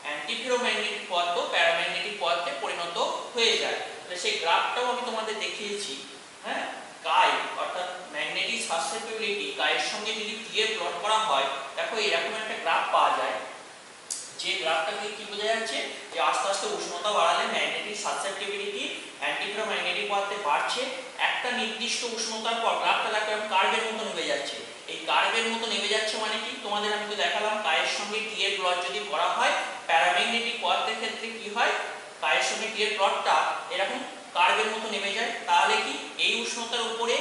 অ্যান্টিফেরোম্যাগনেটিক পদার্থ প্যারাম্যাগনেটিক পদার্থে পরিণত হয়ে যায়। তো সেই গ্রাফটাও আমি তোমাদের দেখিয়েছি। কাই অর্থাৎ ম্যাগনেটিক সাসেপ্টিবিলিটি, কাইয়ের সঙ্গে যদি টি এর প্লট করা হয়, দেখো এরকম একটা গ্রাফ পাওয়া যায়। যে গ্রাফটাকে কি বোঝা যাচ্ছে যে আস্তে আস্তে উষ্ণতা বাড়ালে ম্যাগনেটিক সাসেপ্টিবিলিটি অ্যান্টিফেরোম্যাগনেটিক পদার্থে বাড়ছে। একটা নির্দিষ্ট উষ্ণতার পর গ্রাফটা দেখো কার্ভের মতো নেমে যাচ্ছে। এই কার্ভের মতো নেমে যাচ্ছে মানে কি? তোমাদের আমি তো দেখালাম কাইয়ের সঙ্গে টি এর প্লট যদি করা হয় প্যারাম্যাগনেটিক পদার্থের ক্ষেত্রে কি হয়, কাইয়ের সঙ্গে টি এর প্লটটা এরকম কার্ভের মতো নেমে যায়। তাহলে কি এই উষ্ণতার উপরে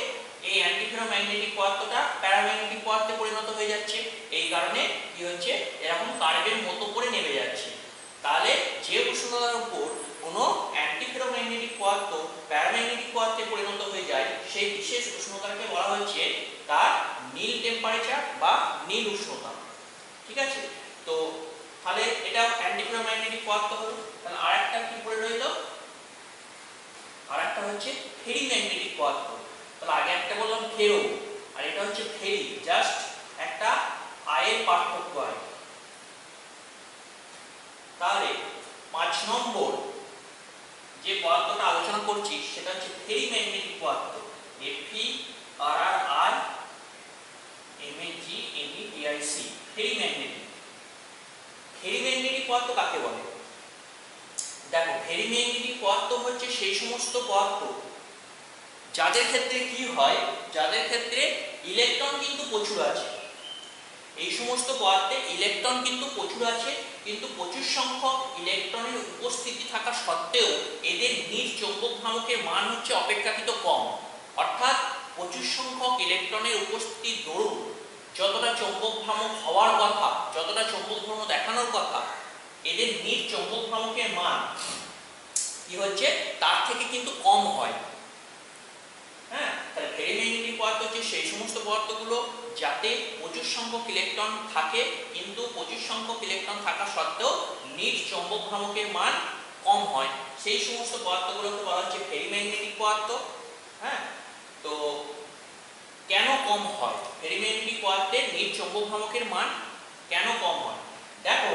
এই অ্যান্টিফেরোম্যাগনেটিক পদার্থটা প্যারাম্যাগনেটিক পদার্থে পরিণত হয়ে যাচ্ছে। এই কারণে কি হচ্ছে এরকম কার্ভের মতো করে নেমে যাচ্ছে। তাহলে যে উষ্ণতার উপর কোনো অ্যান্টিফেরোম্যাগনেটিক পদার্থ প্যারাম্যাগনেটিক পদার্থে পরিণত হয়ে যায় সেই বিশেষ উষ্ণতাকে বলা হচ্ছে তার নীল টেম্পারেচার বা নীল উষ্ণতা। ঠিক আছে, তো তাহলে এটা অ্যান্টিফেরোম্যাগনেটিক পদার্থ হলো। তাহলে আরেকটা কি পড়ে রইল? আরেকটা হচ্ছে ফেরিম্যাগনেটিক পদার্থ। তাহলে আগে একটা বললাম ফেরো আর এটা হচ্ছে ফেরি, জাস্ট একটা আয়ের পার্থক্য হয়। তাহলে 5 নম্বর যে পদার্থটা আলোচনা করছি সেটা হচ্ছে ফেরিম্যাগনেটিক পদার্থ। FERRIMAGNETIC, ferrimagnetic. ফেরিম্যাগনেটিক পদার্থ কাকে বলে? দেখো ফেরিম্যাগনেটিক পদার্থ হচ্ছে সেই সমস্ত পদার্থ যাদের ক্ষেত্রে কি হয়, যাদের ক্ষেত্রে ইলেকট্রন কিন্তু প্রচুর আছে। এই সমস্ত পদার্থে ইলেকট্রন কিন্তু প্রচুর আছে, কিন্তু প্রচুর সংখ্যক ইলেকট্রনের উপস্থিতি থাকা সত্ত্বেও এদের নিজ চৌম্বক ভ্রামকের মান হচ্ছে অপেক্ষাকৃত কম। অর্থাৎ প্রচুর সংখ্যক ইলেকট্রনের উপস্থিতির দরুন যতটা চৌম্বক ভ্রামক হওয়ার কথা, যতটা চৌম্বক ভ্রামক দেখানোর কথা, এদের নিজ চৌম্বক ভ্রামকের মান কি হচ্ছে তার থেকে কিন্তু কম হয়। তাহলে ফেরিম্যাগনেটিক পদার্থ হচ্ছে সেই সমস্ত পদার্থগুলো যাতে প্রচুর সংখ্যক ইলেকট্রন থাকে, কিন্তু প্রচুর সংখ্যক ইলেকট্রন থাকা সত্ত্বেও নিজ চৌম্বক ভ্রামকের মান কম হয়, সেই সমস্ত পদার্থগুলোকে বলা হচ্ছে ফেরিম্যাগনেটিক পদার্থ। তো কেন কম হয় ফেরিম্যাগনেটিক পদার্থের নিজ চৌম্বক ভ্রামকের মান কেন কম হয়? দেখো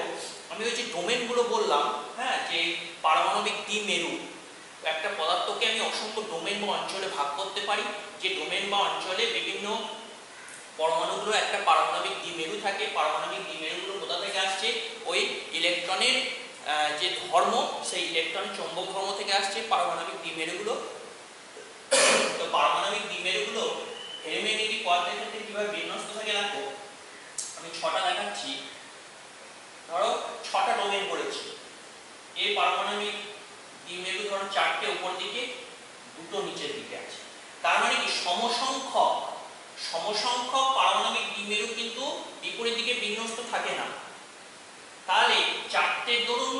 আমি ওই যে ডোমেনগুলো বললাম, যে পারমাণবিক দ্বিমেরু, একটা পদার্থকে আমি অসংখ্য ডোমেন বা অঞ্চলে ভাগ করতে পারি। যে ডোমেন বা অঞ্চলে বিভিন্ন পরমাণুগুলো একটা পারমাণবিক দ্বিমেরু থাকে। পারমাণবিক দ্বিমেরুগুলো কোথা থেকে আসছে? ওই ইলেকট্রনের যে ধর্ম, সেই ইলেকট্রনের চৌম্বক ধর্ম থেকে আসছে পারমাণবিক দ্বিমেরুগুলো। তো পারমাণবিক দ্বিমেরুগুলো ফেরিম্যাগনেটিক পদার্থের ক্ষেত্রে কিভাবে বিন্যস্ত থাকে দেখো আমি 6টা দেখাচ্ছি। ধরো 6টা ডোমেন করেছি। এই পারমাণবিক দ্বিমেরু ধরো 4টে উপর দিকে, 2টো নিচের দিকে আছে। তার মানে কি সমসংখ্যক পারমাণবিক দ্বিমেরু কিন্তু বিপরীত দিকে বিন্যস্ত থাকে না। তাহলে 4টে ধরুন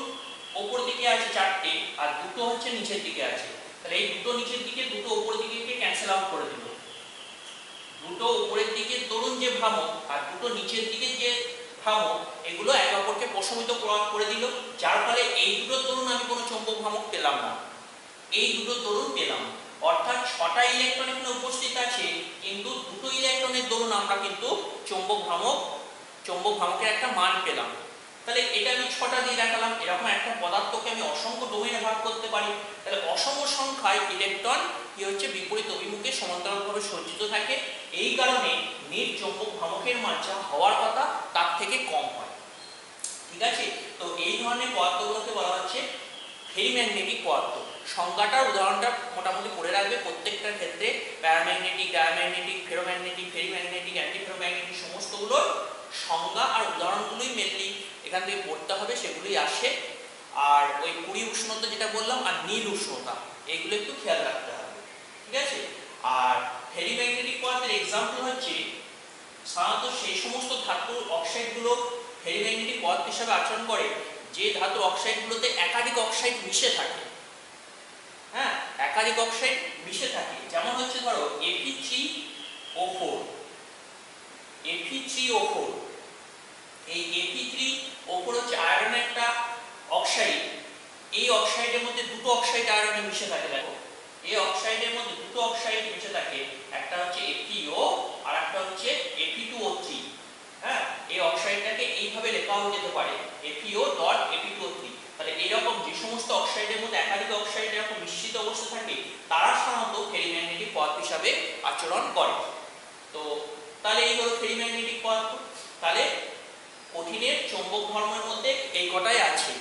উপর দিকে আছে 4টে, আর 2টো হচ্ছে নিচের দিকে আছে। তাহলে এই 2টো নিচের দিকে 2টো উপরের দিকে ক্যান্সেল আউট করে দিল। 2টো উপরের দিকে ধরুন যে ভ্রামক আর 2টো নিচের দিকে যে ভ্রামক, এগুলো একে অপরকে প্রশমিত করে দিল, যার ফলে এই দুটো তরুণ আমি কোনো চৌম্বক ভ্রামক পেলাম না, এই দুটো তরুণ পেলাম। অর্থাৎ 6টা ইলেকট্রন এখানে উপস্থিত আছে, কিন্তু 2টো ইলেকট্রনের দরুন আমরা কিন্তু চৌম্বক ভ্রামকের একটা মান পেলাম। তাহলে এটা আমি 6টা দিয়ে দেখালাম। এরকম একটা পদার্থকে আমি অসংখ্য ডোমেইনে ভাগ করতে পারি। তাহলে অসম সংখ্যায় ইলেকট্রন কি হচ্ছে বিপরীত অভিমুখে সমান্তরালভাবে সজ্জিত থাকে। এই কারণে নেট চৌম্বক ভ্রামকের মান যা হওয়ার কথা তার থেকে কম হয়। ঠিক আছে, তো এই ধরনের পদার্থগুলোকে বলা হচ্ছে ফেরিম্যাগনেটিক পদার্থ। সংজ্ঞাটার উদাহরণটা মোটামুটি পড়ে রাখবে প্রত্যেকটার ক্ষেত্রে। Paramagnetic, diamagnetic, ferromagnetic, ferrimagnetic, antiferromagnetic সমস্তগুলোর সংজ্ঞা আর উদাহরণগুলোই মেনলি এখান থেকে পড়তে হবে, সেগুলোই আসে। আর ওই কুড়ি উষ্ণতা যেটা বললাম আর নীল উষ্ণতা এগুলো একটু খেয়াল রাখতে হবে। ঠিক আছে, আর ফেরিম্যাগনেটিক পদার্থের এক্সাম্পল হচ্ছে সাধারণত সেই সমস্ত ধাতুর অক্সাইডগুলো ফেরিম্যাগনেটিক পদার্থ হিসাবে আচরণ করে যে ধাতুর অক্সাইডগুলোতে একাধিক অক্সাইড মিশে থাকে। হ্যাঁ, একাধিক অক্সাইড মিশে থাকে, যেমন হচ্ছে ধরো Fe3O4, Fe3O4। এই Fe3O4 হচ্ছে আয়রনের একটা অক্সাইড। এই অক্সাইডের মধ্যে দুটো অক্সাইড আয়রনে মিশে থাকে। দেখো এই অক্সাইডের মধ্যে দুটো অক্সাইড মিশে থাকে, একটা হচ্ছে FeO আর একটা হচ্ছে Fe2O3। হ্যাঁ, এই অক্সাইডটাকে এইভাবে লেখাও যেতে পারে FeO.Fe2O3। তাহলে এরকম যে সমস্ত অক্সাইডের মধ্যে একাধিক অক্সাইড এরকম মিশ্রিত অবস্থা থাকে তারা সাধারণত ফেরিম্যাগনেটিক পদার্থ হিসাবে আচরণ করে। তো তাহলে এই হলো ফেরিম্যাগনেটিক পদার্থ। তাহলে কঠিনের চৌম্বক ধর্মের মধ্যে এই কটাই আছে,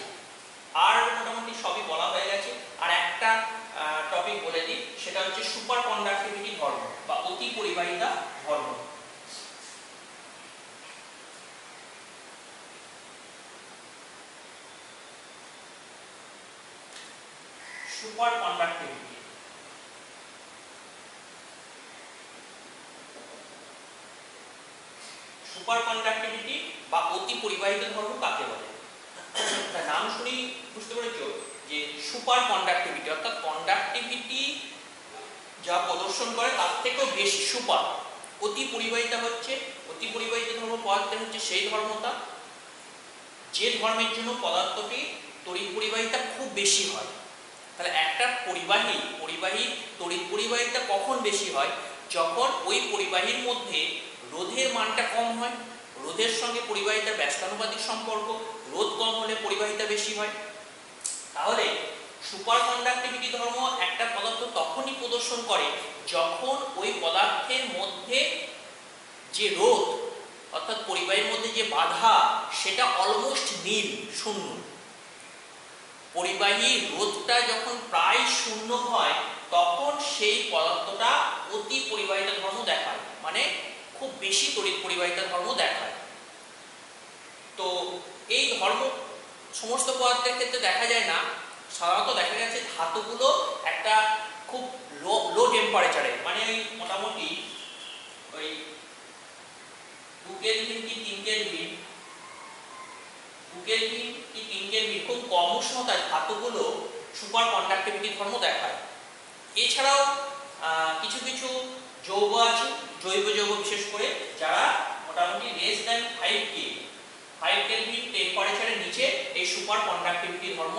আর মোটামুটি সবই বলা হয়ে গেছে। আর একটা টপিক বলে দিই, সেটা হচ্ছে সুপার কন্ডাক্টিভিটি ধর্ম বা অতি পরিবাহিতা ধর্ম। সুপার কন্ডাক্টিভিটি, সুপার কন্ডাক্টিভিটি বা অতি পরিবাহিত ধর্ম কাকে বলে? নাম শুনি বুঝতে পেরেছো যে সুপার কন্ডাক্টিভিটি অর্থাৎ কন্ডাক্টিভিটি যা প্রদর্শন করে তার থেকেও বেশি সুপার। অতি পরিবাহিতা হচ্ছে, অতি পরিবাহিত ধর্ম পদার্থের হচ্ছে সেই ধর্মটা যে ধর্মের জন্য পদার্থটি তড়িৎ পরিবাহিতা খুব বেশি হয়। তাহলে একটা পরিবাহী তড়িৎ পরিবাহিতা কখন বেশি হয়? যখন ওই পরিবাহীর মধ্যে রোধের মানটা কম হয়। রোধের সঙ্গে পরিবাহিতার ব্যস্তানুপাতিক সম্পর্ক, রোধ কম হলে পরিবাহিতা বেশি হয়। তাহলে সুপার কন্ডাক্টিভিটি ধর্ম একটা পদার্থ তখনই প্রদর্শন করে যখন ওই পদার্থের মধ্যে যে রোধ অর্থাৎ পরিবাহীর মধ্যে যে বাধা সেটা অলমোস্ট নীল, শূন্য। পরিবাহী রোধটা যখন প্রায় শূন্য হয় তখন সেই পদার্থটা অতি পরিবাহিতা ধর্ম দেখায়, মানে খুব বেশি তড়িৎ পরিবাহিতা ধর্ম দেখায়। তো এই ধর্ম সমস্ত পদার্থের ক্ষেত্রে দেখা যায় না, সাধারণত দেখা গেছে ধাতুগুলো একটা খুব লো টেম্পারেচারে, মানে ওই মোটামুটি ওই 2 কেলভিন কি 3 কেলভিন, 2 কেলভিন কি 3 কেলভিন খুব কম উষ্ণতায় ধাতুগুলো সুপার কন্ডাক্টিভিটি ধর্ম দেখায়। এছাড়াও কিছু কিছু যৌগ আছে, জৈব যৌগ বিশেষ করে, যারা মোটামুটি লেস দ্যান 5 কেলভিন টেম্পারেচারের নিচে এই সুপার কন্ডাক্টিভিটি ধর্ম